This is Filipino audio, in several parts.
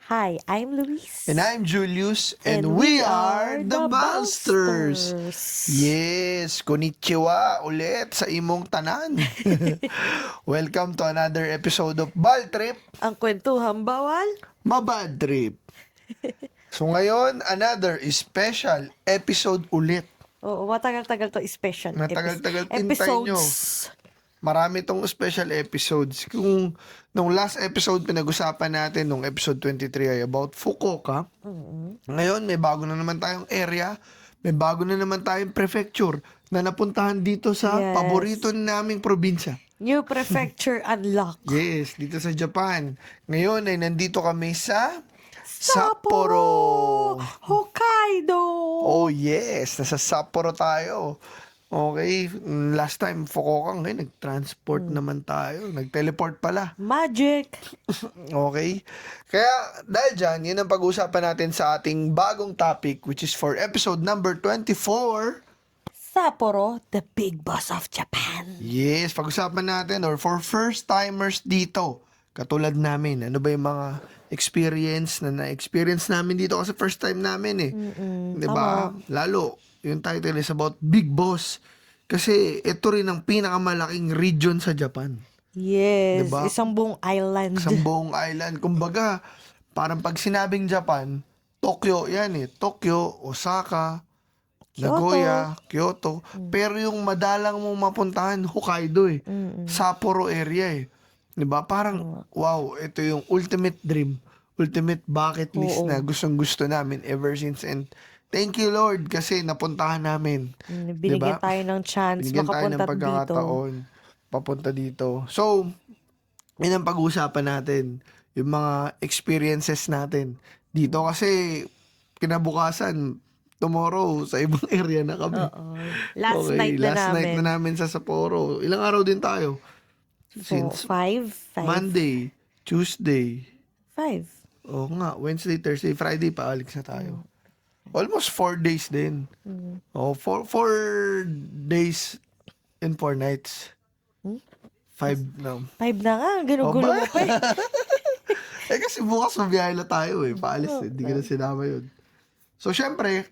Hi, I'm Luis. And I'm Julius, and And we are the Busters. Busters. Yes, konnichiwa ulit sa imong tanan. Welcome to another episode of Bal Trip, Ang kwentuhang bawal? Mabad Trip. So ngayon, another special episode ulit. Oo, matagal-tagal to special Matagal-tagal tintay nyo. episodes. Marami tong special episodes. Kung nung last episode pinag-usapan natin, nung episode 23 ay about Fukuoka. Ngayon, may bago na naman tayong area. May bago na naman tayong prefecture na napuntahan dito sa Yes. paborito naming probinsya. New prefecture unlock. Yes, dito sa Japan. Ngayon ay nandito kami sa Sapporo. Hokkaido. Oh yes, nasa Sapporo tayo. Okay, last time Fukuoka, ngayon nag-transport naman tayo. Nag-teleport pala. Magic. Okay? Kaya dahil dyan, yun ang pag-uusapan natin sa ating bagong topic, which is for episode number 24. Sapporo, the big boss of Japan. Yes, pag-usapan natin, or for first-timers dito, katulad namin, ano ba yung mga experience na na-experience namin dito kasi first time namin eh. Diba? Lalo, yung title is about Big Boss. Kasi ito rin ang pinakamalaking region sa Japan. Yes, Diba? isang buong island. Sa buong island. Kumbaga, parang pag sinabing Japan, Tokyo yan eh. Tokyo, Osaka, Kyoto. Nagoya, Kyoto. Pero yung madalang mong mapuntahan, Hokkaido eh. Sapporo area eh. Diba? Parang, wow, ito yung ultimate dream. Ultimate bucket list na gustong-gusto namin ever since. And thank you Lord kasi napuntahan namin. Binigyan Diba? tayo ng chance Binigyan tayo ng makapunta dito. pagkakataon papunta dito. So, yun ang pag-uusapan natin. Yung mga experiences natin dito kasi kinabukasan, tomorrow, sa ibang area na kami. Oo. Last night na last namin. night na namin sa Sapporo. Ilang araw din tayo? Since Five. Monday, Tuesday, 5. nga, Wednesday, Thursday, Friday, paalis na tayo. Almost 4 days din. Oh, 4 days and 4 nights. 5 na. 5 na nga, ginugulo mo pa eh. Kasi bukas mabiyahe na tayo eh. Paalis eh. Hindi ko na sinama yun. So, syempre,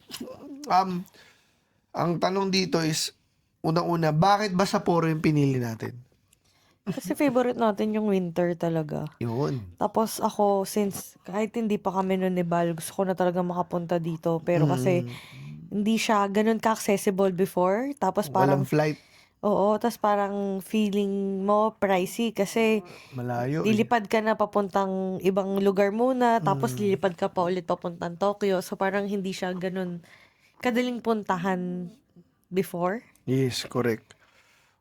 ang tanong dito is, unang-una, bakit ba Sapporo yung pinili natin? Kasi favorite natin yung winter talaga. Yun. Tapos ako, since kahit hindi pa kami nun ni Bal, gusto ko na talaga makapunta dito. Pero kasi hindi siya ganun ka-accessible before. Tapos parang, Walang flight. oo, tapos parang feeling mo pricey kasi Malayo. lilipad ka na papuntang ibang lugar muna, tapos lilipad ka pa ulit papuntang Tokyo. So parang hindi siya ganun kadaling puntahan before. Yes, correct.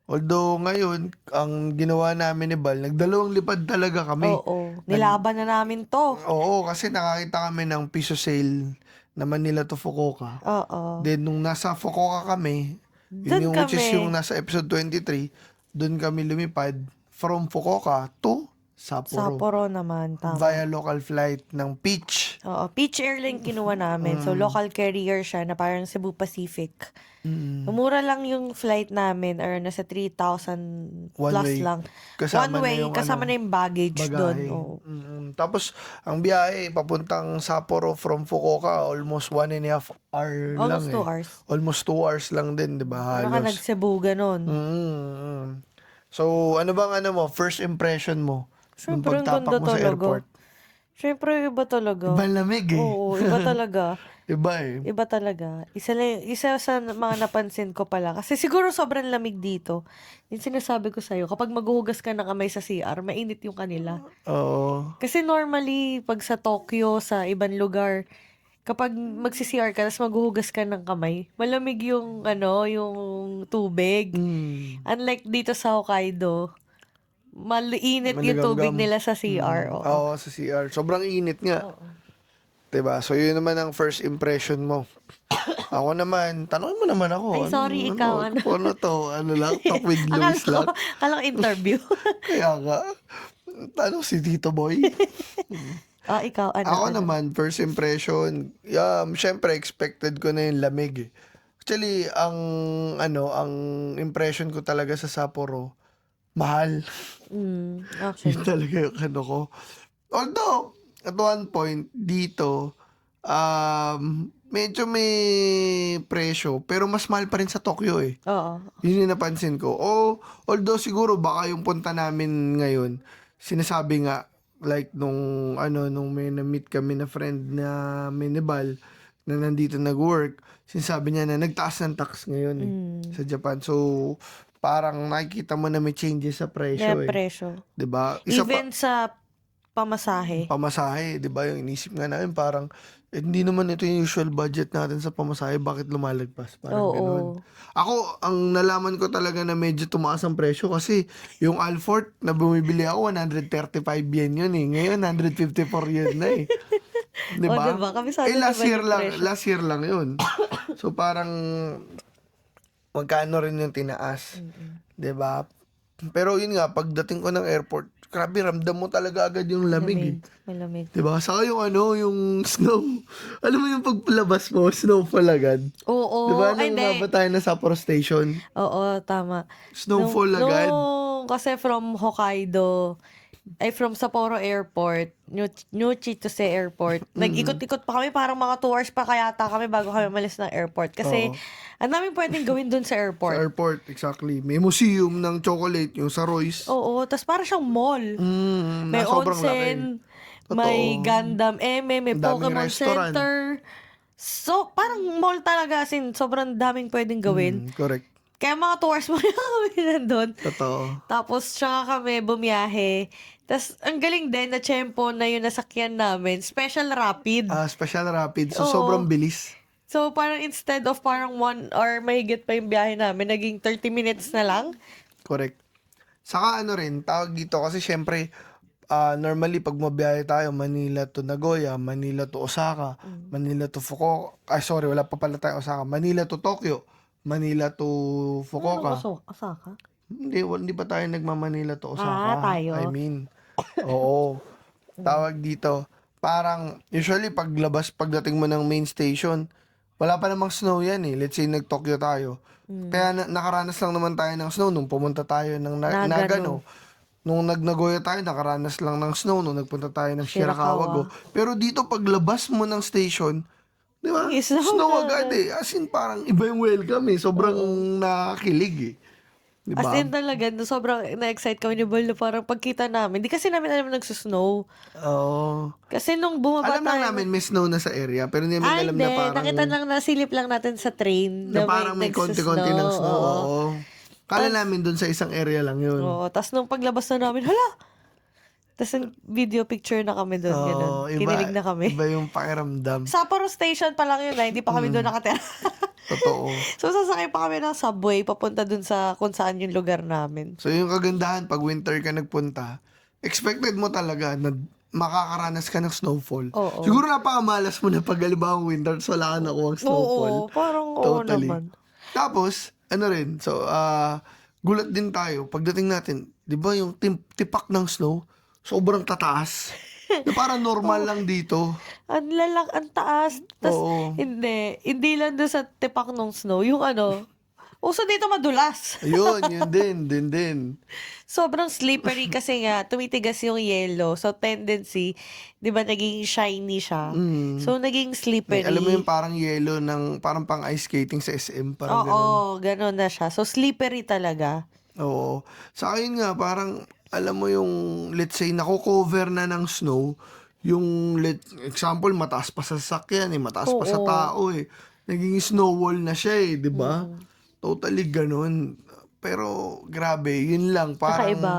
Although ngayon, ang ginawa namin ni Bal, nagdalawang lipad talaga kami. Oo, nilaban na namin to. Oo, kasi nakakita kami ng piso sale na Manila to Fukuoka. Oo. Then, nung nasa Fukuoka kami, Dun which is kami. yung nasa episode 23, doon kami lumipad from Fukuoka to Sapporo. Sapporo naman, tama. Via local flight ng Peach. Oo, Peach Airline kinuha namin. So, local carrier siya na parang Cebu Pacific. Mura lang yung flight namin or nasa 3,000 One plus way. lang. Kasama One way, na yung kasama na yung baggage doon. bagahe. Oo. Tapos, ang biyahe, papuntang Sapporo from Fukuoka, almost 1.5 hour Almost lang 2 eh. hours. Almost 2 hours lang din, di ba? Parang ka Halos. nag-Cebu, ganun. So, ano bang first impression mo? Nung Siyempre, ang pagtapak ganda mo sa talaga. airport? Siyempre, iba talaga. Iba lamig eh. Oo, iba talaga. Iba eh. Iba talaga. Isa sa mga napansin ko pala. Kasi siguro sobrang lamig dito. Yung sinasabi ko sa'yo, kapag maghuhugas ka ng kamay sa CR, mainit yung kanila. Oo. Kasi normally, pag sa Tokyo, sa ibang lugar, kapag magsi-CR ka, tapos maghuhugas ka ng kamay, malamig yung, yung tubig. Unlike dito sa Hokkaido, maliinit yung tubig Maligamgam. nila sa CR. Oo. Oo, sa CR. Sobrang init nga. Diba? So, yun naman ang first impression mo. Ako naman, tanongin mo naman ako. Ay, sorry, ikaw, ano? Ano to? Ano lang? Talk with Luis lang? Akala ko interview. Kaya nga. Ano si Tito Boy? Ikaw, ano? Ako naman, first impression, syempre expected ko na yung lamig eh. Actually, ang impression ko talaga sa Sapporo, mahal. Actually. Yun talaga yung ko. Although, at one point dito, medyo may presyo, pero mas mahal pa rin sa Tokyo eh. Oo. Yun yung napansin ko. Although siguro baka yung punta namin ngayon, sinasabi nga, like nung may na-meet kami na friend na Minebal, na nandito nag-work, sinasabi niya na nagtaas ng tax ngayon eh, sa Japan. So, parang nakikita mo na may changes sa presyo eh. presyo. 'Di ba? Isa pa, Even sa pamasahe. pamasahe, 'di ba? Yung inisip nga namin parang hindi naman ito yung usual budget natin sa pamasahe, bakit lumalagpas? Parang gano'n. Oo. Ako, ang nalaman ko talaga na medyo tumaas ang presyo kasi yung Alfort na bumibili ako, 135 yen yun eh. Ngayon, 154 yen na eh. 'Di O, ba? diba? Kabisado Last naman year yung lang, presyo. last year lang yun. So parang magkano rin yung tinaas. 'Di ba? Pero yun nga, pagdating ko ng airport, grabe, ramdam mo talaga agad yung lamig eh. Malamig. Diba? Saka yung yung snow. Alam mo yung paglabas mo, snowfall agad. Oo. Diba? Ay, Nung hindi. umabot tayo na Sapporo Station, Oo, tama. snowfall agad. Kasi from Hokkaido, from Sapporo Airport, New Chitose Airport, nag-ikot-ikot pa kami, parang mga 2 hours pa kayata kami bago kami malis ng airport. Kasi, Oo. ang daming pwedeng gawin dun sa Sa airport. airport, exactly. May museum ng chocolate, yung sa Royce. Oo, tas parang siyang mall. May Na sobrang laki. onsen, Totoo. may Gundam may Ang daming Pokemon restaurant. Center. So, parang mall talaga, as in, sobrang daming pwedeng gawin. Correct. Kaya mga 2 hours muna kami nandun. Totoo. Tapos, tsaka kami bumiyahe. Tapos, ang galing din na tiyempo na yung nasakyan namin. Special Rapid. Special rapid. So, Oo. sobrang bilis. So, parang instead of parang 1 hour mahigit pa yung biyahe namin, naging 30 minutes na lang. Correct. Saka rin, tawag dito kasi syempre, normally pag mabiyahe tayo, Manila to Nagoya, Manila to Osaka, Manila to Fukuoka, sorry, wala pa pala tayo Osaka, Manila to Tokyo, Manila to Fukuoka. Osaka? Hindi pa tayo nagma-Manila to Osaka. Tayo? I mean, oo. Tawag dito, parang usually pagdating mo ng main station, wala pa namang snow yan eh. Let's say nag-Tokyo tayo. Kaya nakaranas lang naman tayo ng snow nung pumunta tayo ng Nagano. Nung nag-Nagoya tayo, nakaranas lang ng snow nung nagpunta tayo ng Shirakawa. Pero dito, paglabas mo ng station, di ba? Snow Snow na agad eh. As in, parang iba yung welcome eh. Sobrang nakakilig eh. Di ba? As in talaga, sobrang na-excite kami ni Bolo. Parang pagkita namin, di kasi namin alam nagsusnow. Oo. Kasi nung bumaba Alam tayo... lang namin may snow na sa area, pero hindi namin alam hindi. na parang... Nakita lang, nasilip lang natin sa train. na parang may konti-konti ng snow. Oo. Kala namin dun sa isang area lang yun. Oo. Tapos nung paglabas na namin, hala! Tapos video picture na kami doon. Ganun. Kinilig na kami. Iba yung pakiramdam. Sapporo Station pa lang yun. Hindi pa kami doon nakatira. Totoo. So, sasakay pa kami ng subway papunta dun sa kung saan yung lugar namin. So, yung kagandahan, pag winter ka nagpunta, expected mo talaga na makakaranas ka ng snowfall. Oo. Siguro napakamalas mo na pag alibawang winter, so wala ka nakuha ang snowfall. Oo, parang oo naman. Tapos, gulat din tayo, pagdating natin, di ba yung tipak ng snow, sobrang tataas. Na parang normal lang dito. Ang ang taas. Oo. Tapos, hindi lang doon sa tipak ng snow. Yung uso dito madulas. Ayun, yun din. Sobrang slippery kasi nga, tumitigas yung yellow. So, tendency, di ba, naging shiny siya. So, naging slippery. Alam mo yung parang yellow ng, parang pang ice skating sa SM, parang Oo, ganun na siya. So, slippery talaga. Oo. Sa akin nga, parang, alam mo yung, let's say, nako-cover na ng snow, yung, example, mataas pa sa sasakyan mataas pa sa tao Naging snow wall na siya di ba? Totally ganun. Pero, grabe, yun lang, parang, Kakaiba.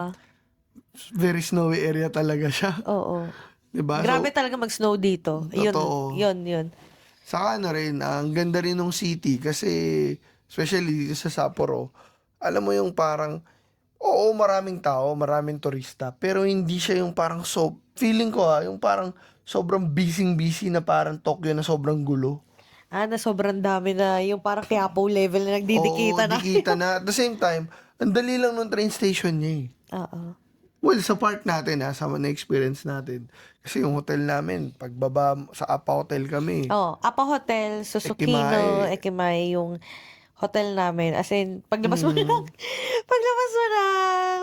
very snowy area talaga siya. Oo. Di ba? Grabe talaga mag-snow dito. Totoo. Yun. Saka rin, ang ganda rin ng city kasi, especially sa Sapporo, alam mo yung parang, oo, maraming tao, maraming turista, pero hindi siya yung parang feeling ko yung parang sobrang busy na parang Tokyo na sobrang gulo. Na sobrang dami na, yung parang Quiapo level na nagdidikita Oo, na. dikita na. At the same time, ang dali lang nung train station niya Oo. Well, sa part natin sa na-experience natin. Kasi yung hotel namin, pagbaba sa Apa Hotel kami. Apa Hotel, Susukino, Ekimae, yung hotel namin. As in, paglabas mo paglabas mo ng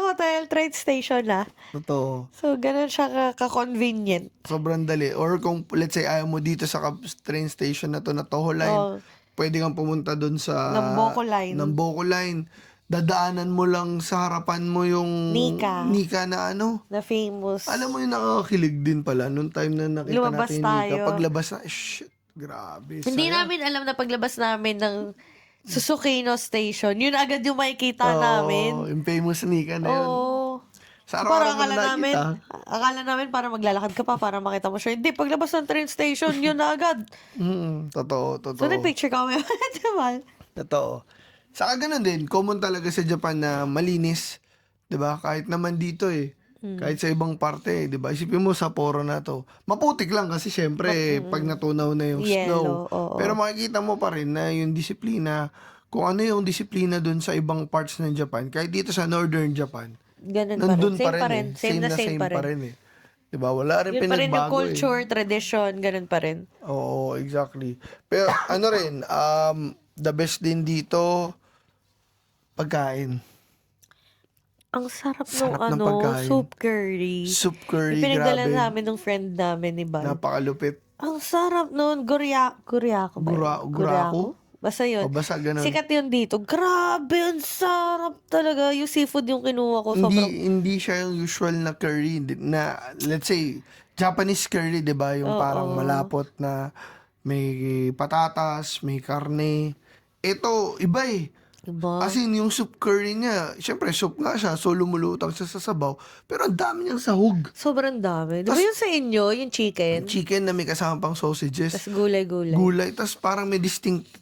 hotel, train station na. Totoo. So, ganun siya ka-convenient. Sobrang dali. Or kung, let's say, ayaw mo dito sa train station na to, na Toho Line, Oh, pwede kang pumunta dun sa Namboco Line. Namboco Line. Dadaanan mo lang sa harapan mo yung Nika. na ano. na famous. Alam mo yung nakakakilig din pala nung time na nakita Lumabas natin yung Nika. tayo. Paglabas na, shit, grabe. Hindi saya. namin alam na paglabas namin ng Susukino Station, yun agad yung makikita Oo, namin. yung famous Nika na yun. Oo. Sa Parang araw-araw mo na nakikita. akala namin para maglalakad ka pa para makita mo siya. Hindi, paglabas ng train station, yun na agad. Totoo. So, nag-picture kami. Diba? Totoo. Saka ganun din, common talaga sa Japan na malinis. 'Di ba? Kahit naman dito Kahit sa ibang parte, 'di ba? Isipin mo Sapporo na to. Maputik lang kasi syempre pag natunaw na yung snow. Yellow, oo. Pero makikita mo pa rin na yung disiplina, kung ano yung disiplina dun sa ibang parts ng Japan, kahit dito sa Northern Japan, Ganun pa rin. nandun Same pa rin. eh. Same na same pa rin. eh. 'Di ba? Wala rin Yun pa rin yung pinagbago culture, tradition, ganun pa rin. Oo, exactly. Pero ano rin, the best din dito, pagkain. Ang sarap Sarap ng nung pagkain. soup curry. Soup curry, Yung pinagdala grabe. namin ng friend namin ni Bal. Napakalupit. Ang sarap nun. Guriako ba yun? Gurako? Basta yun. O basta ganun. Sikat yun dito. Grabe, ang sarap talaga. Yung seafood yung kinuha ko. Sobrang, Hindi siya yung usual na curry na, let's say, Japanese curry, 'di ba? Yung parang malapot na may patatas, may karne. Ito, iba diba? As in, yung soup curry niya, syempre, soup nga siya, so lumulutang siya sa sabaw, pero ang dami niyang sahog. Sobrang dami. Di ba yun sa inyo, yung chicken? Chicken na may kasama pang sausages, Tapos gulay-gulay. gulay, tas parang may distinctive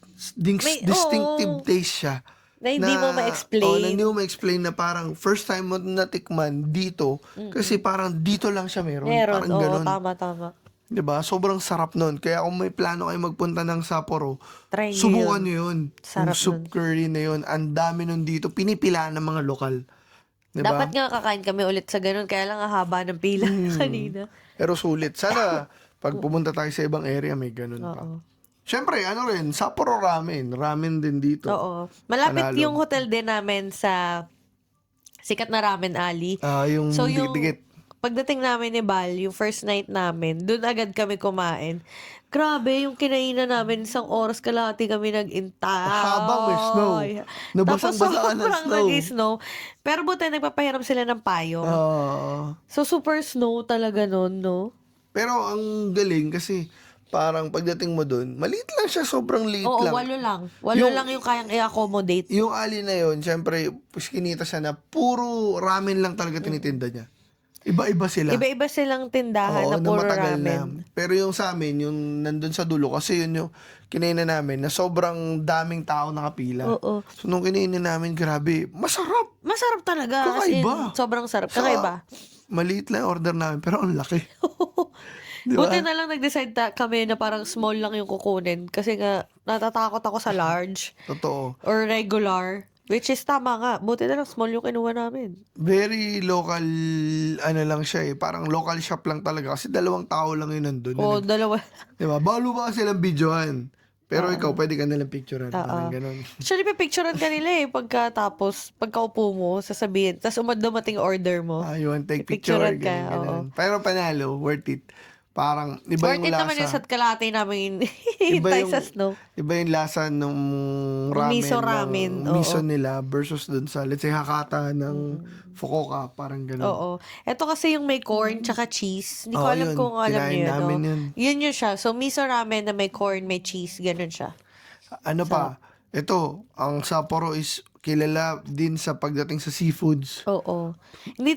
taste siya. Na hindi mo ma-explain. Na hindi mo ma-explain na parang first time mo natikman dito, kasi parang dito lang siya meron. Meron, Parang oo, ganun. tama. Diba? Sobrang sarap nun. Kaya kung may plano kayo magpunta ng Sapporo, Try nyo subukan yun. nyo yun. Sarap Yung soup curry na yun. Ang dami nun dito. Pinipilaan ng mga lokal. Diba? Dapat nga kakain kami ulit sa ganun, kaya lang ang haba ng pila kanina. Pero sulit. Sana pag pumunta tayo sa ibang area, may ganun pa. Oo. Siyempre, ano rin, Sapporo Ramen. Ramen din dito. Oo. Malapit Panalo. yung hotel din namin sa sikat na Ramen Alley. Yung So, yung dikit-dikit. pagdating namin ni Bal, yung first night namin, dun agad kami kumain. Grabe, yung kinainan namin, isang oras kalahati kami nag-intay. Habang may snow. Nabasang-basa ka ng sobrang snow. nag-snow. Pero buti nagpapahiram sila ng payong. Ah, So, super snow talaga nun, no? pero ang galing kasi parang pagdating mo dun, maliit lang siya, sobrang liit Oo, lang. 8 lang. 8 lang yung kayang i-accommodate. Yung alley na yun, syempre, kinita siya na puro ramen lang talaga tinitinda niya. Iba-iba sila. Iba-iba silang tindahan na puro matagal ramen. Pero yung sa amin, yung nandun sa dulo, kasi yun yung kinain namin, na sobrang daming tao nakapila. Oo. So, nung kinain namin, grabe, masarap. Masarap talaga. As in, Kakaiba. sobrang sarap. Saka, Kakaiba. Maliit lang order namin, pero ang laki. Di ba? Buti na lang nag-decide kami na parang small lang yung kukunin. Kasi nga, natatakot ako sa large Totoo. or regular. Which is tama nga. Buti na lang small yung kinuha namin. Very local, ano lang siya Parang local shop lang talaga. Kasi 2 tao lang yun nandun. O, dalawa. Diba? Balo ba silang videohan? Pero ikaw, pwede ka nalang picturean. Parang ganun. Actually, pipicturean ka nila pagkaupo mo, sasabihin. Tapos dumating order mo. Yun, take picture. Pipicturean ka, Ganun. Pero panalo, worth it. Parang, iba Worth yung it lasa. naman yung sa kalahati namin Iba hintay yung- sa snow. Iba yung lasa ng ramen. Miso ramen, oo. Miso nila versus dun sa, let's say, Hakata ng Fukuoka. Parang ganun. Oo. Ito kasi yung may corn tsaka cheese. Hindi ko Oo, alam yun. kung alam Kinain niyo yun. namin no? yun. Yun siya. So, miso ramen na may corn, may cheese. Ganun siya. Ano pa? Ito, ang Sapporo is kilala din sa pagdating sa seafoods. Oo. Hindi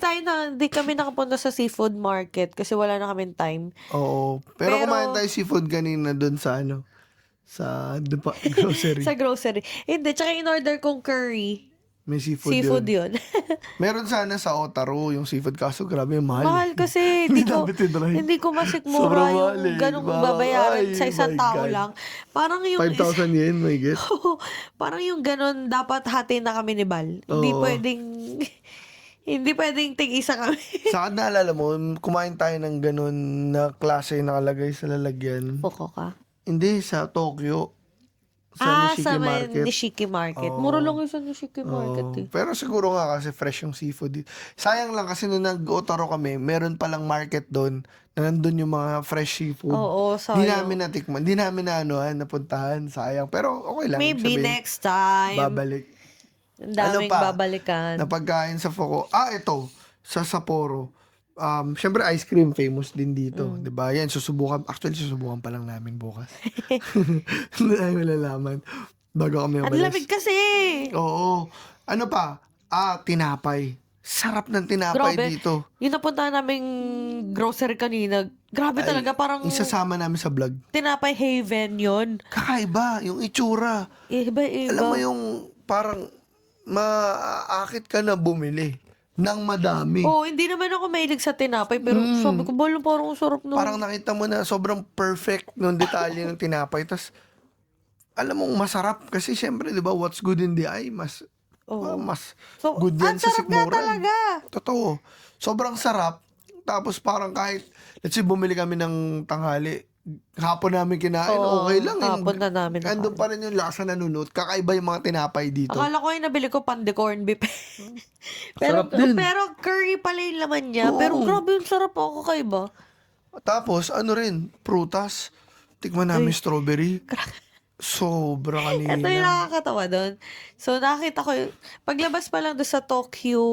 kami nakapunta sa seafood market kasi wala na kaming time. Oo. Pero Pero- kumain tayo seafood kanina dun sa sa grocery. Sa grocery. Hindi, tsaka in-order kong curry. May seafood, Seafood yun. yun. Meron sana sa Otaru yung seafood, kaso grabe, mahal. Mahal kasi. Hindi ko, Dami tinry. hindi ko masikmura Sobrang yung mahal eh. ganong Diba? babayaran Ay, sa isang my tao God. lang. Parang yung 5,000 yen, my guess. parang yung ganon, dapat hati na kami ni Bal. Hindi Oo. hindi pwedeng tig-isa kami. Saka naalala mo, kumain tayo ng ganun na klase nakalagay sa lalagyan. Poko ka. Hindi, sa Tokyo. Sa Sa Nishiki may Market. Nishiki Market. Mura lang yung sa Nishiki Market eh. Pero siguro nga kasi fresh yung seafood. Sayang lang kasi nung nag-Otaro kami, meron palang market doon na nandun yung mga fresh seafood. Oo, Di namin sayang. natikman. Di namin napuntahan. Sayang. Pero okay lang. Ibig Maybe sabihin, next time. babalik. Ang Ano daming pa? babalikan. Na pagkain sa Foco. Ito. Sa Sapporo. Syempre ice cream famous din dito, 'di ba? Yan susubukan pa lang namin bukas. Hindi namin malalaman bago kami Ang lamig umalis. kasi. Oo. Ano pa? Tinapay. Sarap ng tinapay Grabe. dito. Yung napunta naming grocery kanina, grabe talaga. Parang Isasama namin sa vlog. tinapay haven yun. Kakaiba yung itsura. Alam mo Iba-iba. yung parang maaakit ka na bumili ng madami. Oh, hindi naman ako mahilig sa tinapay, pero sabi ko, balo, parang ang sarap nun. Parang nakita mo na sobrang perfect nung detalye ng tinapay. Tapos, alam mong masarap. Kasi syempre, di ba, what's good in the eye, mas So, good yan ang sa sarap nga sikmura. talaga. Totoo. Sobrang sarap. Tapos parang kahit, let's say, bumili kami ng tanghali, hapon namin kinain, Oo, okay lang. hapon na namin Andun pa rin yung lasa na nunot. Kakaiba yung mga tinapay dito. Akala ko yung nabili ko pande corn beef. pero, Sarap din. pero curry pala yung laman niya. Oo. Pero grabe yung sarap ako kakaiba. Tapos, ano rin, prutas. Tikman namin strawberry. Sobra Ito yung kanina. nakakatawa doon. So, nakita ko paglabas pa lang doon sa Tokyo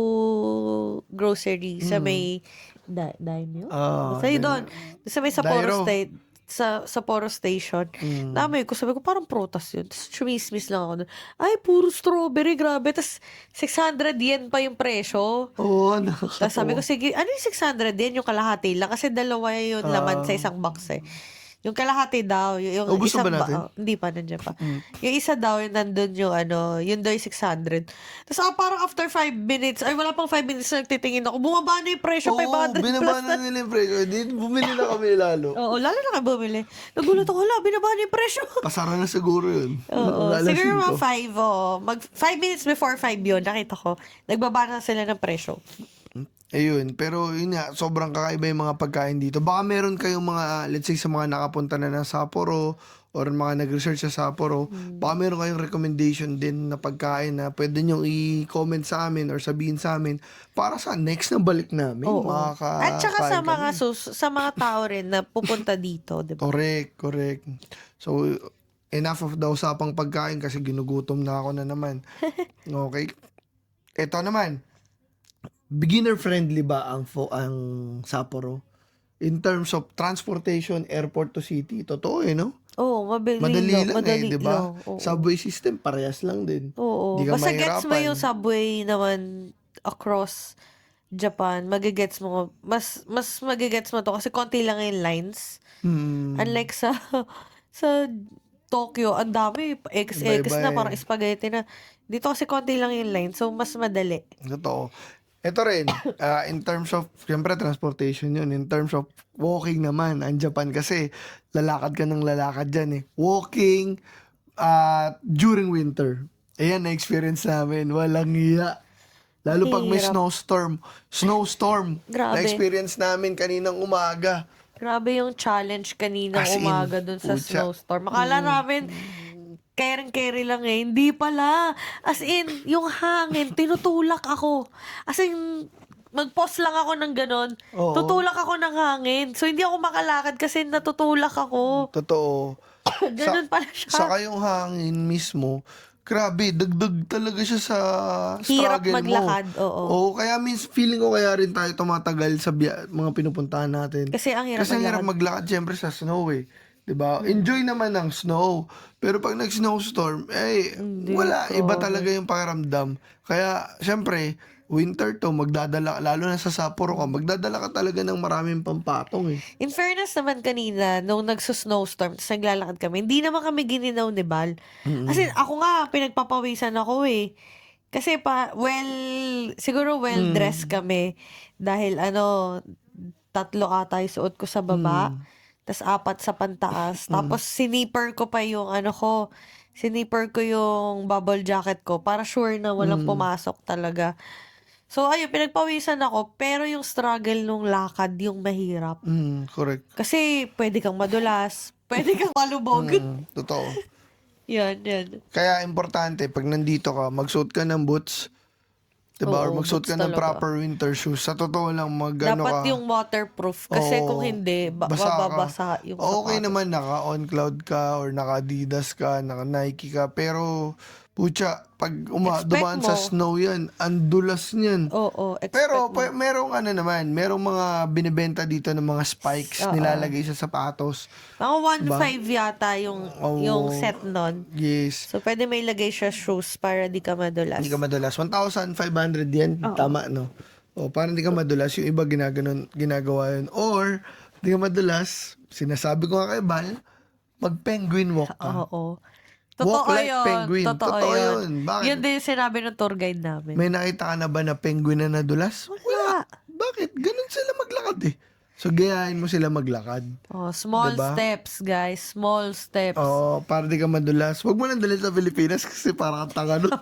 grocery, sa may Daimyo? Basta yun doon. Sa may Sapporo Dairo. State. Sa Sapporo Station. Dami ko, sabi ko, parang prutas yun. Tapos chumismis lang ako doon. Ay, puro strawberry, grabe. Tapos 600 yen pa yung presyo. Oo, Tapos sabi ko, sige, ano yung 600 yen? Yung kalahati lang. Kasi dalawa yung laman sa isang box eh. Yung kalahati daw, yung Ubus na isang ba natin? hindi pa, nandiyan pa. Yung isa daw, yung nandun yung yun daw yung 600. Tapos parang after 5 minutes, ay wala pang 5 minutes na nagtitingin ako, bumaba na yung presyo, 500 binaba plus na nila yung presyo. Bumili na kami lalo. Oo, lalo na kayo bumili. Nagulat ako, hala, binaba na yung presyo. Pasara na siguro yun. Oo, Alas siguro mga 5. 5 minutes before 5 yun, nakita ko, nagbaba na sila ng presyo. Ayun, pero yun nga, sobrang kakaiba yung mga pagkain dito. Baka meron kayong mga, let's say sa mga nakapunta na ng Sapporo or mga nag-research sa Sapporo, baka meron kayong recommendation din na pagkain na pwede nyo i-comment sa amin or sabihin sa amin para sa next na balik namin. Oo. At saka sa makakain mga kami. sa mga tao rin na pupunta dito, di ba? Correct. So, enough of the usapang pagkain kasi ginugutom na ako na naman. Okay. Ito naman, beginner-friendly ba ang Sapporo? In terms of transportation, airport to city, totoo no? Oo, Madali lang madali di ba? lang. Oo. Subway system, parehas lang din. Oo. Di ka Basta gets mo mahirapan. yung subway naman across Japan, magigets mo, mas magigets mo to kasi konti lang yung lines. Unlike sa Tokyo, ang dami, X na Iba-iba parang spaghetti na. Dito kasi konti lang yung line, so mas madali. Totoo. Ito rin, in terms of, siyempre transportation yun, in terms of walking naman, ang Japan kasi, lalakad ka ng lalakad dyan eh. Walking during winter. Ayan, na-experience namin, walang iya. Lalo pag may Hirap. snowstorm, Grabe. na-experience namin kaninang umaga. Grabe yung challenge kaninang As in, umaga dun sa putya. snowstorm. Akala namin, carry lang eh. Hindi pala. As in, yung hangin, tinutulak ako. As in, mag-pause lang ako ng ganon. Oo. Tutulak ako ng hangin. So, hindi ako makalakad kasi natutulak ako. Totoo. Ganon pala siya. Saka yung hangin mismo, grabe, dagdag talaga siya sa Hirap struggle maglakad, mo. oo. Kaya feeling ko kaya rin tayo tumatagal sa mga pinupuntahan natin. Kasi ang hirap Kasi ang hirap maglakad. maglakad syempre sa snow eh. 'Di ba? Enjoy naman ng snow. Pero pag nag-snowstorm, Hindi, wala, iba grabe. talaga yung pakiramdam. Kaya syempre, winter to, magdadala, lalo na sa Sapporo ka, magdadala ka talaga ng maraming pampatong eh. In fairness naman kanina, nung nagsusnowstorm, tapos naglalakad kami, hindi naman kami gininaw ni Bal. Kasi ako nga, pinagpapawisan ako eh. Kasi siguro well-dressed kami. Dahil 3 ata yung suot ko sa baba. Tas 4 sa pantaas. Tapos sinipper ko pa yung sinipper ko yung bubble jacket ko para sure na walang pumasok talaga. So, ayun, pinagpawisan ako, pero yung struggle nung lakad, yung mahirap. Correct. Kasi, pwede kang madulas, pwede kang malubog. Totoo. Yan. Kaya importante, pag nandito ka, magsuot ka ng boots, diba? Or Oo, magsuot boots ka ng talaga. proper winter shoes. Sa totoo lang, magano Dapat ka, yung waterproof. Kasi kung oo, hindi, basa ka. mababasa yung Okay sapatos naman mo. naka on cloud ka or naka Adidas ka, naka Nike ka, pero pucha, pag Expect dumaan sa mo. snow yan, ang dulas niyan. Oo, expect Pero mo. merong ano naman, merong mga binibenta dito ng mga spikes Oo. nilalagay sa sapatos, Mga 'di 1.5 yata yung Oh, set nun. yes. So, pwede may lagay siya shoes para di ka Hindi ka madulas. madulas. 1,500 yan, Oo. tama no? O, para hindi ka madulas, yung iba ginagawa yun. Or, hindi ka madulas, sinasabi ko nga kay Bal, mag-penguin walk ka. Oo. Walk Totoo like yun. penguin. Totoo Totoo yun. yun. Bakit? Yun din yung sinabi ng tour guide namin. May nakita ka na ba na penguin na nadulas? Wala. Wala. Bakit? Ganun sila maglakad eh. So, gayahin mo sila maglakad. Oh, small 'Di ba? steps, guys. Small steps. Oo, para di ka madulas. Huwag mo nang dalhin sa Pilipinas kasi parang kang tanga nun.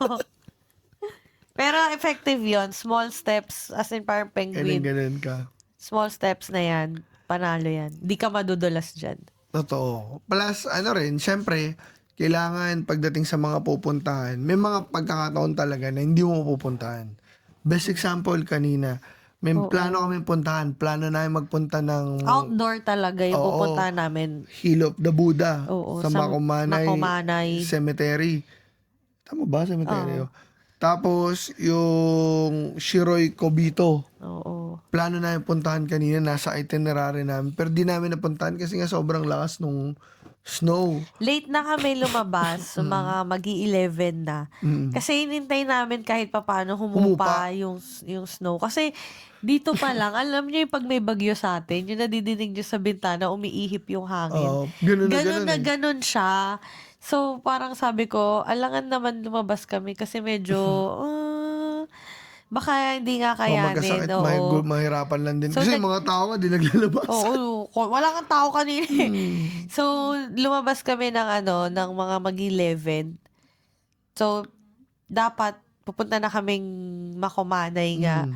Pero effective yon. Small steps, as in parang penguin. Ganun ka. Small steps na yan. Panalo yan. Di ka madudulas dyan. Totoo. Plus, ano rin, syempre, kailangan pagdating sa mga pupuntahan, may mga pagkakataon talaga na hindi mo pupuntahan. Best example kanina, may plano kami puntahan, plano namin magpunta ng Outdoor talaga yung Oo. pupuntahan namin. Hill of the Buddha Oo, sa sa Makumanay Makumanay. Cemetery. Tama ba cemetery? Oo. Tapos, yung Shiroy Kobito. Oo. Plano namin puntahan kanina, nasa itinerary namin. Pero di namin napuntahan kasi nga sobrang lakas nung snow. Late na kami lumabas, mga magi-11 na. Mm. Kasi hinintay namin kahit papaano Humupa. humupa yung snow. Kasi dito pa lang, alam niyo yung pag may bagyo sa atin, yung nadidinig niyo sa bintana, umiihip yung hangin. Ganun na Ganun ganun na eh. ganun siya. So, parang sabi ko, alangan naman lumabas kami kasi medyo, baka hindi nga kayanin. Magkasakit, Oo. mahirapan lang din. So, Kasi yung mga tao nga, di naglalabas. Oo, wala kang tao kanina eh. So, lumabas kami ng mga mag-11. So, dapat pupunta na kaming Makumanay nga.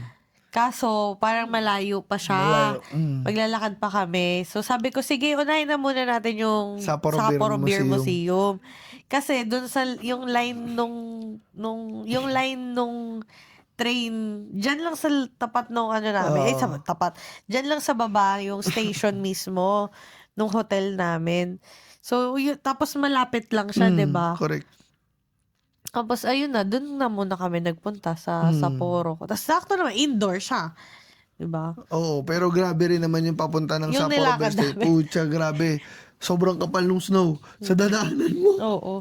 Kaso, parang malayo pa siya. Malayo. Maglalakad pa kami. So, sabi ko, sige, unahin na muna natin yung Sapporo Beer Beer Museum. Kasi, dun sa, yung line nung train, dyan lang sa tapat nung namin, sa tapat, dyan lang sa baba, yung station mismo, nung hotel namin. So, tapos malapit lang siya, 'di ba? Correct. Tapos, ayun na, dun na muna kami nagpunta sa Sapporo. Tapos, sakto naman, indoor siya. 'Di ba? Oo, pero grabe rin naman yung papunta ng Yung Sapporo nilakad Best. namin. Pucha, grabe. Sobrang kapal nung snow sa dadaanan mo. Oo.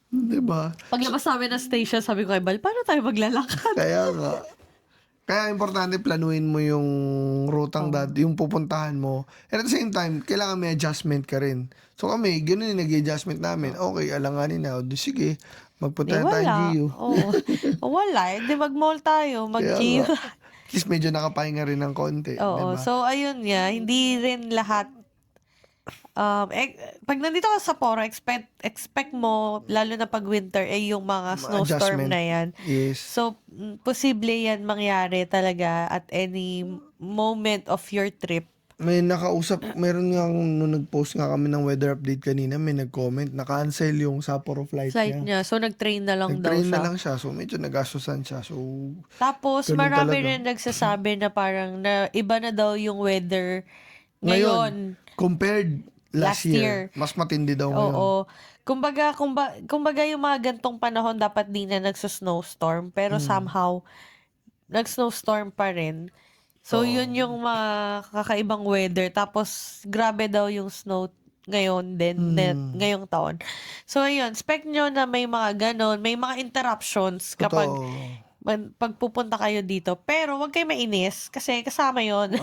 Diba? Paglabas namin ng station, sabi ko kay Bal, paano tayo maglalakad? Kaya nga. Kaya importante planuin mo yung rutang yung pupuntahan mo. And at the same time, kailangan may adjustment ka rin. So kami, ganun yung nag-adjustment namin. Okay, alanganin na. O, di sige, magpunta na tayo wala. Gio. Oo. Wala. Hindi mag-mall tayo. Kaya Mag-Gio. nga. At least medyo nakapahinga rin ng konti. Oo. Diba? So, ayun nga. Hindi rin lahat. Pag nandito ka sa Sapporo, expect mo, lalo na pag winter, yung mga snowstorm Adjustment. na yan. Yes. So, posible yan mangyari talaga at any moment of your trip. May nakausap, meron nga nung nag-post nga kami ng weather update kanina, may nag-comment, na-cancel yung Sapporo flight Flight niya. niya. So, nag-train na lang daw Nag-train siya. na lang siya, so medyo nagastusan siya. So, Tapos, ganun marami talaga. rin nagsasabi na parang na iba na daw yung weather ngayon. Compared last Last year. year, mas matindi daw ngayon. Oo. Kumbaga yung mga gantong panahon dapat di na nagsa-snowstorm pero somehow nag-snowstorm pa rin. So yun yung mga kakaibang weather tapos grabe daw yung snow ngayon din ngayong taon. So ayun, expect nyo na may mga ganon, may mga interruptions kapag Totoo. pagpupunta kayo dito. Pero wag kayo mainis kasi kasama yon.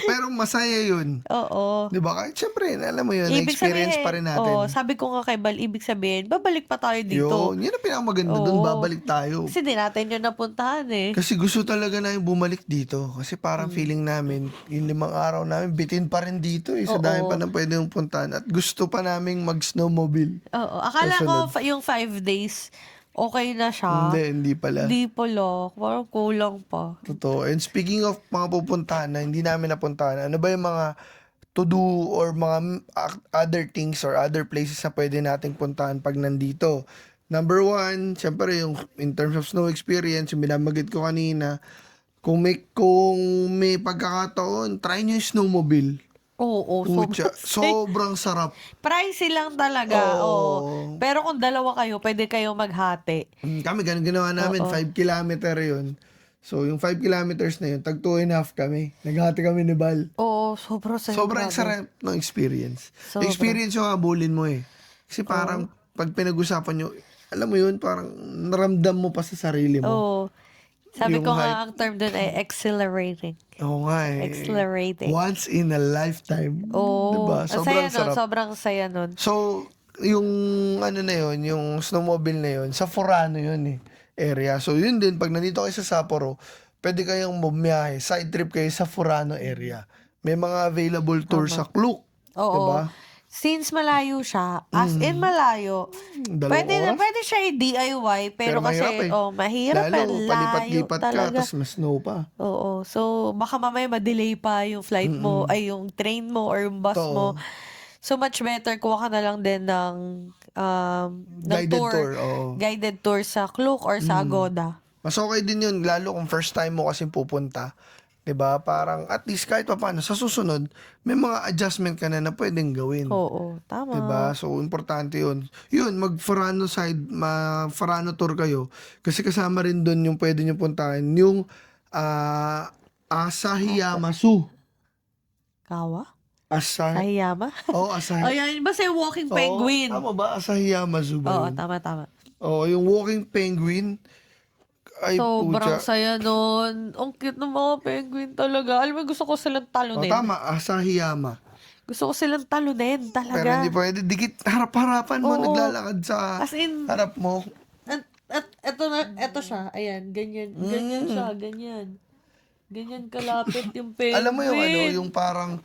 Pero masaya yun. Oo. Di ba? Kahit syempre, alam mo yun, Ibig experience pa rin natin. sabi ko nga kay Bal, ibig sabihin, babalik pa tayo dito. Yun ang pinakamaganda dun, Oo. babalik tayo. Kasi di natin yun napuntahan eh. Kasi gusto talaga namin bumalik dito. Kasi parang feeling namin, yung 5 araw namin, bitin pa rin dito. Sa dami pa na pwede yung puntahan. At gusto pa naming mag-snowmobile. Oo. Akala ko Kasunod. yung 5 days, okay na siya. Hindi pala. Hindi pala. Parang kulang pa. Totoo. And speaking of mga pupuntahan na hindi namin napuntahan, ano ba yung mga to do or mga other things or other places na pwede nating puntahan pag nandito. Number one, syempre yung in terms of snow experience, yung binamagit ko kanina, kung may pagkakataon, try nyo yung snowmobile. Oo, Pucha, sobrang sarap. pricey lang talaga, oo. Oo. Pero kung dalawa kayo, pwede kayo maghati. Kami, ganun ginawa namin, Oo. 5 kilometer yun. So, yung 5 kilometers na yun, tag 2.5 kami. Naghati kami ni Bal. Oo, sobrang saya, Sobrang grabe. sarap ng experience. Yung Sobra. experience yung habulin mo eh. Kasi parang, pag pinag-usapan nyo, alam mo yun, parang naramdam mo pa sa sarili mo. Oo. Sabi Yung ko hype. nga, ang term dun ay exhilarating. Oo nga eh. Exhilarating. Once in a lifetime. Oo. Diba? Ang saya Sobrang nun, sarap. sobrang saya nun. So, yung ano na yun, yung snowmobile na yun, sa Furano yun eh, area. So, yun din, pag nandito kayo sa Sapporo, pwede kayong bumiyahe, side trip kayo sa Furano area. May mga available tour sa Klook. Oo. Diba? Since malayo siya, as in malayo, Dalawang oras. pwede siya i-DIY, pero kasi, mahirap eh. mahirap Lalo, layo palipat-lipat ka, talaga. tapos mas snow pa. Oo. So, baka mamaya ma-delay pa yung flight mo, ay yung train mo or yung bus mo. So, much better kuha ka na lang din ng Guided tour, oo. guided tour sa Klook or sa Agoda. Mas okay din yun, lalo kung first time mo kasi pupunta. 'Di ba? Parang at least kahit pa paano, sa susunod, may mga adjustment ka na pwedeng gawin. Oo, tama. 'Di ba? So, importante yun. Yun, mag-Furano side, Furano tour kayo. Kasi kasama rin doon yung pwede nyo puntahan, yung Asahiyama Zoo. Kawa? Asahiyama? Kahiyama? Oo, Oh, yan. Basta yung walking penguin. Tama ba? Asahiyama Zoo ba Oo, yun? tama. Oo, yung walking penguin. Ay, Sobrang pucha. saya nun. Ang cute ng mga penguin talaga. Alam mo, gusto ko silang O, talunin. tama, Asahiyama. Gusto ko silang talunin Pero talaga. hindi pwede, dikit, harap-harapan mo, Oo. naglalakad sa As in, harap mo. at eto siya. Ayan, ganyan. Ganyan siya, ganyan. Ganyan kalapit yung penguin. Alam mo yung ano, yung parang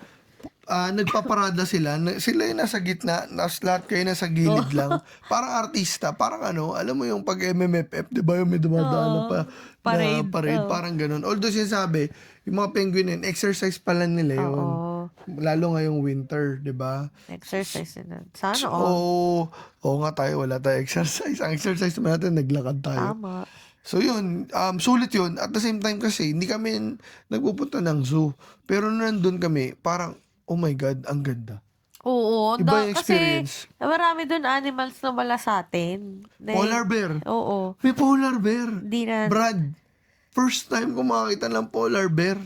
nagpaparada sila, sila yung nasa gitna, lahat kayo nasa gilid lang. Parang artista, parang ano, alam mo yung pag MMFF, di ba yung may dumadaan na Parade. na parade, Oo. parang ganun. Although sinasabi, yung mga penguin yun, exercise pala nila yun. Oo. Lalo ngayong winter, di ba? Exercise na. Sana Oo nga tayo, wala tayo exercise. Ang exercise naman natin, naglakad tayo. Tama. So yun, sulit yun. At the same time kasi, hindi kami nagpupunta ng zoo. Pero nung nandun kami, parang, oh my God, ang ganda. Oo. Iba yung Kasi experience. marami dun animals na wala sa atin. Polar bear. Oo. May polar bear. Di na. Brad, first time ko makakita ng polar bear.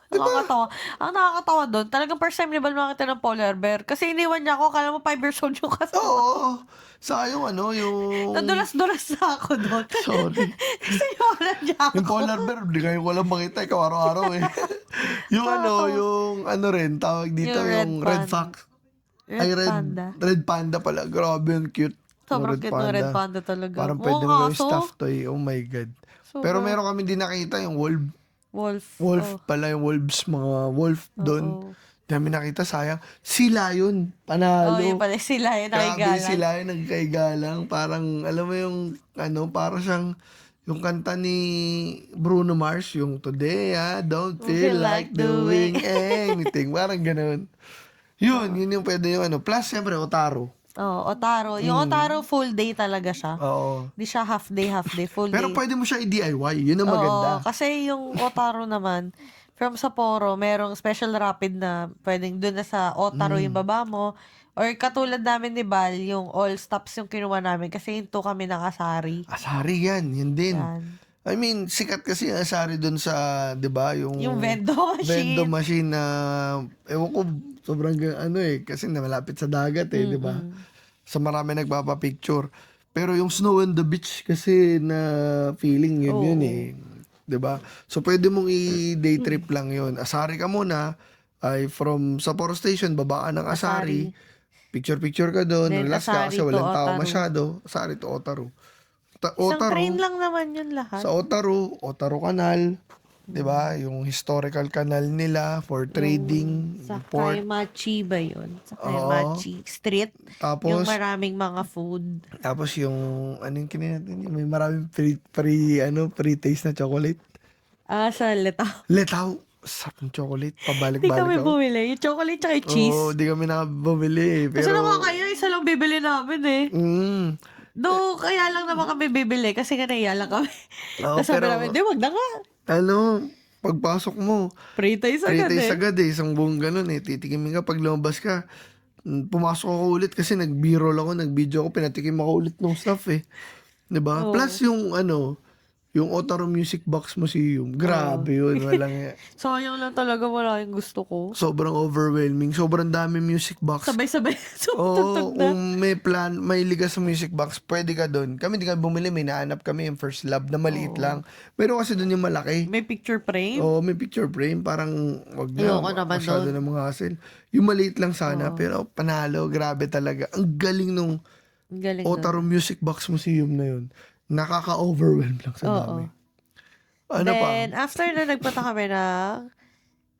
Nakakatawa. Ang nakakatawa doon, talagang first time ni Bal makita ng polar bear. Kasi iniwan niya ako, kala mo 5 years old yung kasama. Oo. Sa yung ano, yung... Nadulas-dulas na ako doon. Sorry. Kasi iniwanan niya ako. Yung polar bear, hindi kayo ko lang makita, ikaw araw-araw eh. Yung ano, yung ano rin, tawag dito, Yung red yung red panda. fox. Ay, Panda. red panda pala. Grabe, ang cute. Sobrang cute ng red panda talaga. Parang Oo, pwede mo gawing aso. stuffed toy. Oh my God. Sobrang- Pero meron kami din nakita yung wolf. Wolf. Pala yung wolves, mga wolf doon. Oo. Dami nakita, sayang. Sila yun, panalo. Oh, yun pala sila yun, Grabe nakigalan. sila yung nagkaigalang. Parang, alam mo yung, ano, parang siyang, yung kanta ni Bruno Mars, yung Today I don't feel like doing anything. Parang ganun. Yun yung pwede yung ano. Plus, siyempre, Otaro. Oh, Otaro. Yung Otaro, full day talaga siya. Oo. Hindi siya half day, full Pero day. pwede mo siya i-DIY. Yun ang maganda. Oo, kasi yung Otaro naman, from Sapporo, merong special rapid na pwedeng doon na sa Otaro yung baba mo. Or katulad namin ni Bal, yung all stops yung kinuha namin kasi hinto kami ng Asari. Asari yan. Yun din. Yan. I mean, sikat kasi ang Asari dun sa, di ba, yung Yung vendo machine. machine na, ewan ko, sobrang ano eh, kasi na malapit sa dagat eh, di ba? Sa marami nagpapapicture. Pero yung snow on the beach kasi na feeling yun eh. 'Di ba? So pwede mong i-day trip lang yun. Asari ka muna, ay from Sapporo Station, baba ka ng Asari. Picture-picture ka doon, Then, relax ka Asari kasi to walang tao Otaru. masyado. Asari to Otaru. Isang train lang naman yun lahat. Sa Otaru Canal, 'di ba? Yung historical canal nila for trading, Sa port. Kaimachi ba yun? Sa Kaimachi Street. Tapos Yung maraming mga food. Tapos yung, ano yung kinin natin? Yung may maraming free taste na chocolate. Sa Letaw. Letaw. Sarap ng chocolate. Di Pabalik-balik kami ako. bumili. Yung chocolate tsaka yung cheese. Oo, di kami nakabumili eh. Kasi Pero, nakakaya, isa lang bibili namin eh. mm, Do, kaya lang naman kami bibili kasi nga naiya lang kami. oo, Tapos sabi pero, namin, di, wag na nga. ano, pagpasok mo, Pre-taste agad pre-taste eh. agad eh. Isang buong ganun eh. Titikimin ka pag lumabas ka. Pumasok ako ulit kasi nag-b-roll ako, nag-video ako, pinatikim ako ulit ng stuff eh. 'Di ba? Oo. Plus yung yung Otaro Music Box Museum. Grabe yun. Walang, Sayang lang talaga wala yung gusto ko. sobrang overwhelming. Sobrang dami music box. Sabay-sabay. Oo, Tutugtog na. kung may liga sa music box, pwede ka doon. Kami di kami bumili, may nahanap kami yung First Love na maliit lang. Pero kasi doon yung malaki. May picture frame. Oo, may picture frame. Parang, wag na, Ayoko naman masyado doon. na mga hassle. Yung maliit lang sana, pero panalo, grabe talaga. Ang galing nung Ang galing doon. Otaro Music Box Museum na yun. Nakaka-overwhelm lang sa dami. Ano pa? Then, after na nagpunta kami ng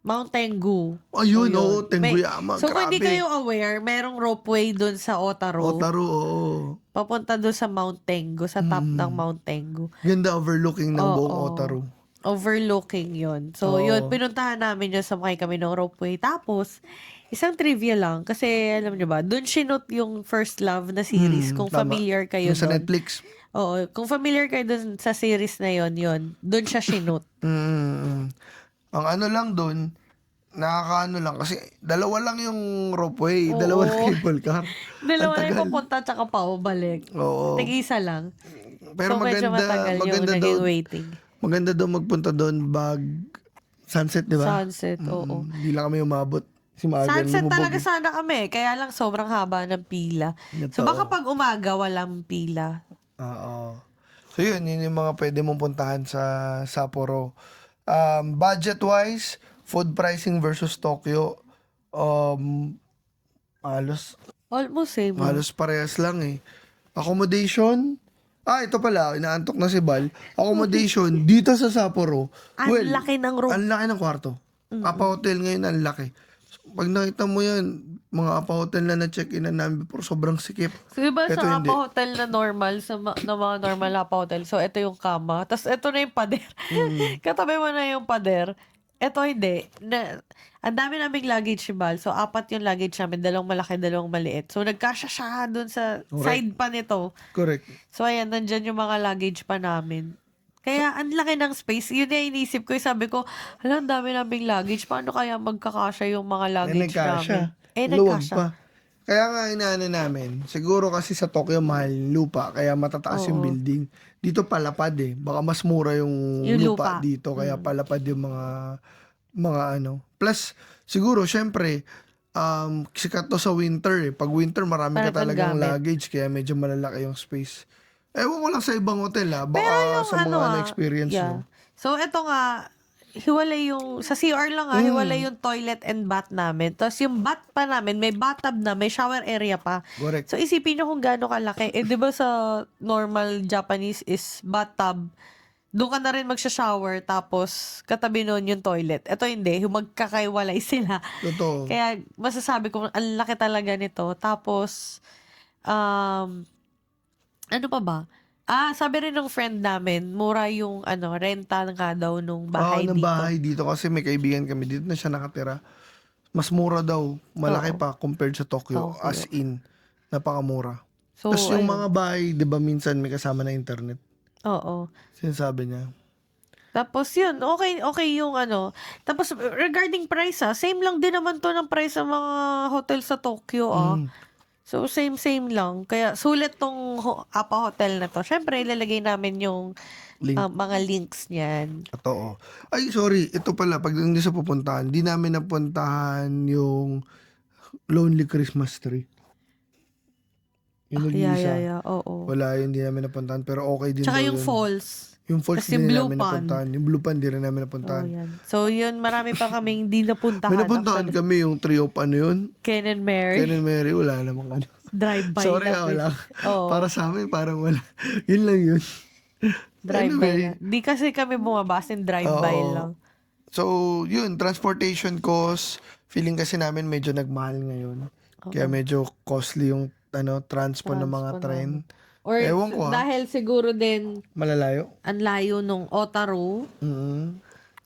Mount Tengu. Ayun, So, oo, yun. Tengguyama. So, kung grabe. hindi kayo aware, merong ropeway dun sa Otaro. Otaro, oo. Papunta dun sa Mount Tengu, sa top ng Mount Tengu. Ganda overlooking ng buong Oo. Otaro. Overlooking yun. So, Oo. yun, pinuntahan namin yun, sumakay kami ng ropeway. Tapos, isang trivia lang, kasi alam nyo ba, dun sinot yung First Love na series, kung Tama. familiar kayo Yung sa dun. Netflix. Oo, kung familiar kayo dun sa series na yun, dun siya sinot. Ang ano lang doon, nakakaano lang. Kasi dalawa lang yung ropeway. Dalawa lang cable car. Dalawa Ang na yung tagal. pupunta tsaka pabalik. Oo. Tig-isa lang. Pero So, medyo matagal yung naging waiting. maganda daw magpunta doon sunset, di ba? Sunset, oo. Hindi lang kami umabot. Si Maaga Sunset lumubog talaga eh. sana kami. Kaya lang sobrang haba ng pila. So, Totoo. baka pag umaga, walang pila. Oo. So yun yung mga pwede mong puntahan sa Sapporo. Budget-wise, food pricing versus Tokyo, halos, Almost same. halos parehas lang eh. Accommodation, ito pala, inaantok na si Bal. Accommodation, dito sa Sapporo, Ang laki ng room. ang laki ng kwarto. Apa Hotel ngayon, ang laki. Pag nakita mo yan, mga Apa Hotel na na-check-in na namin before, sobrang sikip. So, diba Ito sa hindi. Apa Hotel na normal, na mga normal Apa Hotel, so ito yung kama, tapos ito na yung pader. Katabi mo na yung pader. Ito hindi. Ang dami naming luggage, Bal. So, 4 yung luggage namin. 2 malaki, 2 maliit. So, nagkasya siya dun sa side pa nito. Correct. So, ayan, nandyan yung mga luggage pa namin. Kaya, ang laki ng space. Yun na inisip ko. Sabi ko, hala, ang dami naming luggage. Paano kaya magkakasya yung mga luggage namin? Luwag Nagkasya. pa. Kaya nga inaano namin, siguro kasi sa Tokyo mahal yung lupa, kaya matataas yung building. Dito palapad eh. Baka mas mura yung lupa lupa. dito, kaya palapad yung mga ano. Plus, siguro, syempre, sikat to sa winter eh. Pag winter, marami ka Parang talagang gamit. luggage, kaya medyo malalaki yung space. Ewan ko lang sa ibang hotel ha. Baka Pero yung sa mga ano na-experience mo. So, eto nga, hiwalay yung, sa CR lang hiwalay yung toilet and bath namin. Tapos yung bath pa namin, may bathtub na, may shower area pa. Correct. So, isipin nyo kung gaano kalaki. Eh, di ba sa normal Japanese is bathtub, doon ka na rin magsha-shower, tapos katabi nun yung toilet. Ito hindi, magkakaiwalay sila. Totoo. Kaya, masasabi ko, ang laki talaga nito. Tapos, ano pa ba? Sabi rin ng friend namin, mura yung renta nga daw nung bahay ng dito. bahay dito kasi may kaibigan kami dito na siya nakatira. Mas mura daw, malaki pa compared sa Tokyo, Tokyo. as in napakamura. So, Tapos yung ayun. mga bahay, 'di ba minsan may kasama na internet. Oo. Sinasabi niya. Tapos yun, okay yung Tapos regarding price same lang din naman to ng price sa mga hotel sa Tokyo So same lang. Kaya sulit tong Apa Hotel na to. Syempre ilalagay namin yung Link. mga links niyan. Totoo. Ay, sorry. Ito pala, pag hindi sa pupuntahan, di namin napuntahan yung Lonely Christmas Tree. Yung nag-iisa. Yeah. Oo. Wala yun, di namin napuntahan. Pero okay din Tsaka daw yung yun. falls. Yung falls Kasi din Blue namin Pond. napuntahan. Yung Blue Pond, di rin namin Oh, napuntahan. yan. So yun, marami pa kaming hindi napuntahan. May napuntahan Actually, kami yung trio pa ano yun. Ken and Mary. Ken and Mary, wala namang ano. Drive-by Sorry, lang. wala. Oo. Para sa amin, parang wala. Yun lang yun. Drive-by Anyway. lang. Di kasi kami bumabas in drive-by Oo. lang. So, yun, transportation cost, feeling kasi namin medyo nagmahal ngayon. Kaya medyo costly yung transpo ng mga Transpo train. Or Ewan ko, dahil siguro din Malalayo. ang layo nung Otaru. Mm.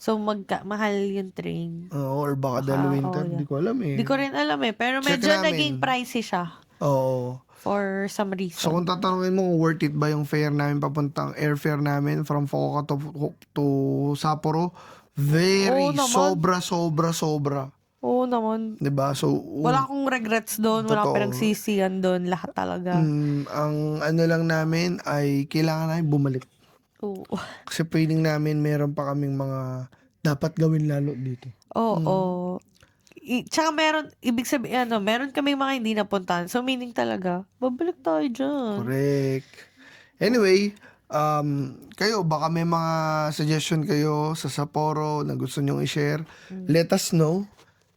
So, mahal yung train. Oo, or baka dahil winter. yeah. Di ko alam eh. Di ko rin alam eh. Pero Check medyo namin. naging pricey siya. Oo. For some So reason. kung tatanungin mo kung worth it ba yung fare namin papuntang airfare namin from Fukuoka to Sapporo, very Oo naman. sobra. Oo naman. 'Di ba? So Wala akong regrets doon. Wala akong Totoo. pinagsisihan doon. Lahat talaga. ang ano lang namin ay kailangan namin bumalik. Oo. Kasi feeling namin meron pa kaming mga dapat gawin lalo dito. Oo. Tsaka ibig sabihin, meron kaming mga hindi napuntahan. So, meaning talaga, babalik tayo dyan. Correct. Anyway, kayo, baka may mga suggestion kayo sa Sapporo na gusto nyong i-share. Let us know.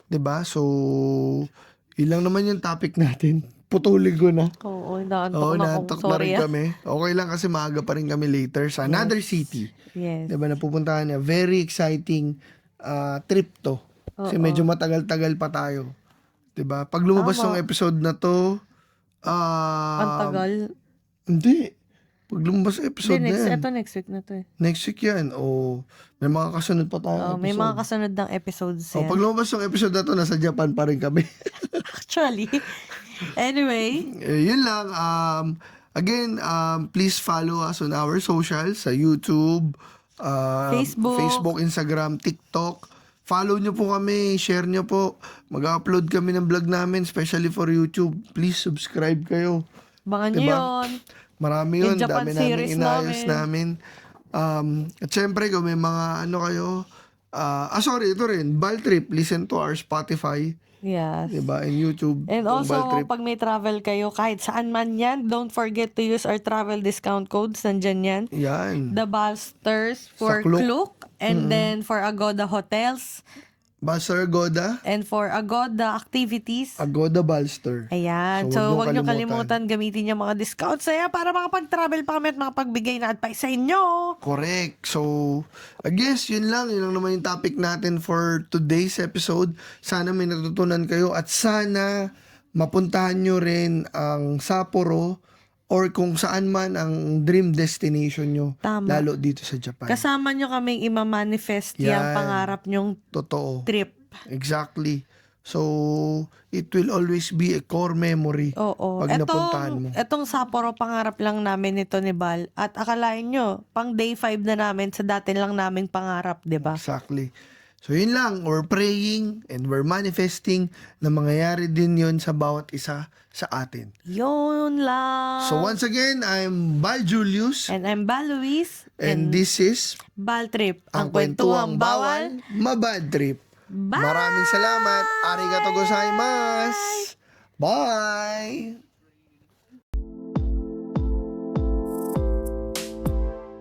'Di ba? So, yun lang naman yung topic natin. Putulin ko na. Oo, naantok Oo, na ako. naantok na Sorry rin kami. Okay lang kasi maaga pa rin kami later sa another city. Yes. 'Di ba? Napupuntahan niya. Very exciting trip to. Kasi medyo matagal-tagal pa tayo. 'Di ba? Pag lumabas Tama. yung episode na to, Ang tagal. hindi. Pag lumabas yung episode Hindi, na yan. next week na to eh. Next week yan. O may mga kasunod pa tayo May episode. mga kasunod ng episodes O, yan. pag lumabas yung episode na to, nasa Japan pa rin kami. Actually. Anyway. Yun lang. Again, please follow us on our socials sa YouTube, Facebook, Instagram, TikTok. Follow nyo po kami, share nyo po. Mag-upload kami ng vlog namin, especially for YouTube. Please subscribe kayo. Bangan nyo Diba? yun. Marami yun. Yung Japan Dami namin series inayos namin. At syempre, kung may mga ano kayo, ito rin, Baltrip, listen to our Spotify, Yes. diba, and YouTube. And kung also, Baltrip. pag may travel kayo, kahit saan man yan, don't forget to use our travel discount codes. Nandyan yan. Yan. The Balsters for Klook. Klook. And then for Agoda Hotels. Buster Agoda, And for Agoda Activities. Agoda Balster. Ayan. So, So, wag wag niyo nyo kalimutan gamitin yung mga discounts na yan para makapag-travel pa kami at makapagbigay na advice sa inyo. Correct. So, I guess yun lang naman yung topic natin for today's episode. Sana may natutunan kayo at sana mapuntahan nyo rin ang Sapporo or kung saan man ang dream destination nyo. Tama. Lalo dito sa Japan. Kasama nyo kaming imamanifest yung Yan. pangarap nyong Totoo. trip. Exactly. So, it will always be a core memory Oo. pag napuntahan mo. Etong Sapporo, pangarap lang namin ito ni Bal. At akalain nyo, pang day 5 na namin sa dati lang naming pangarap, di ba? Exactly. So, yun lang. We're praying and we're manifesting na mangyayari din yun sa bawat isa sa atin. Yun lang. So, once again, I'm Bal Julius. And I'm Bal Luis. And this is Bal Trip. ang kwentuhang bawal, mabad trip. Bye! Maraming salamat. Arigato gozaimasu. Bye!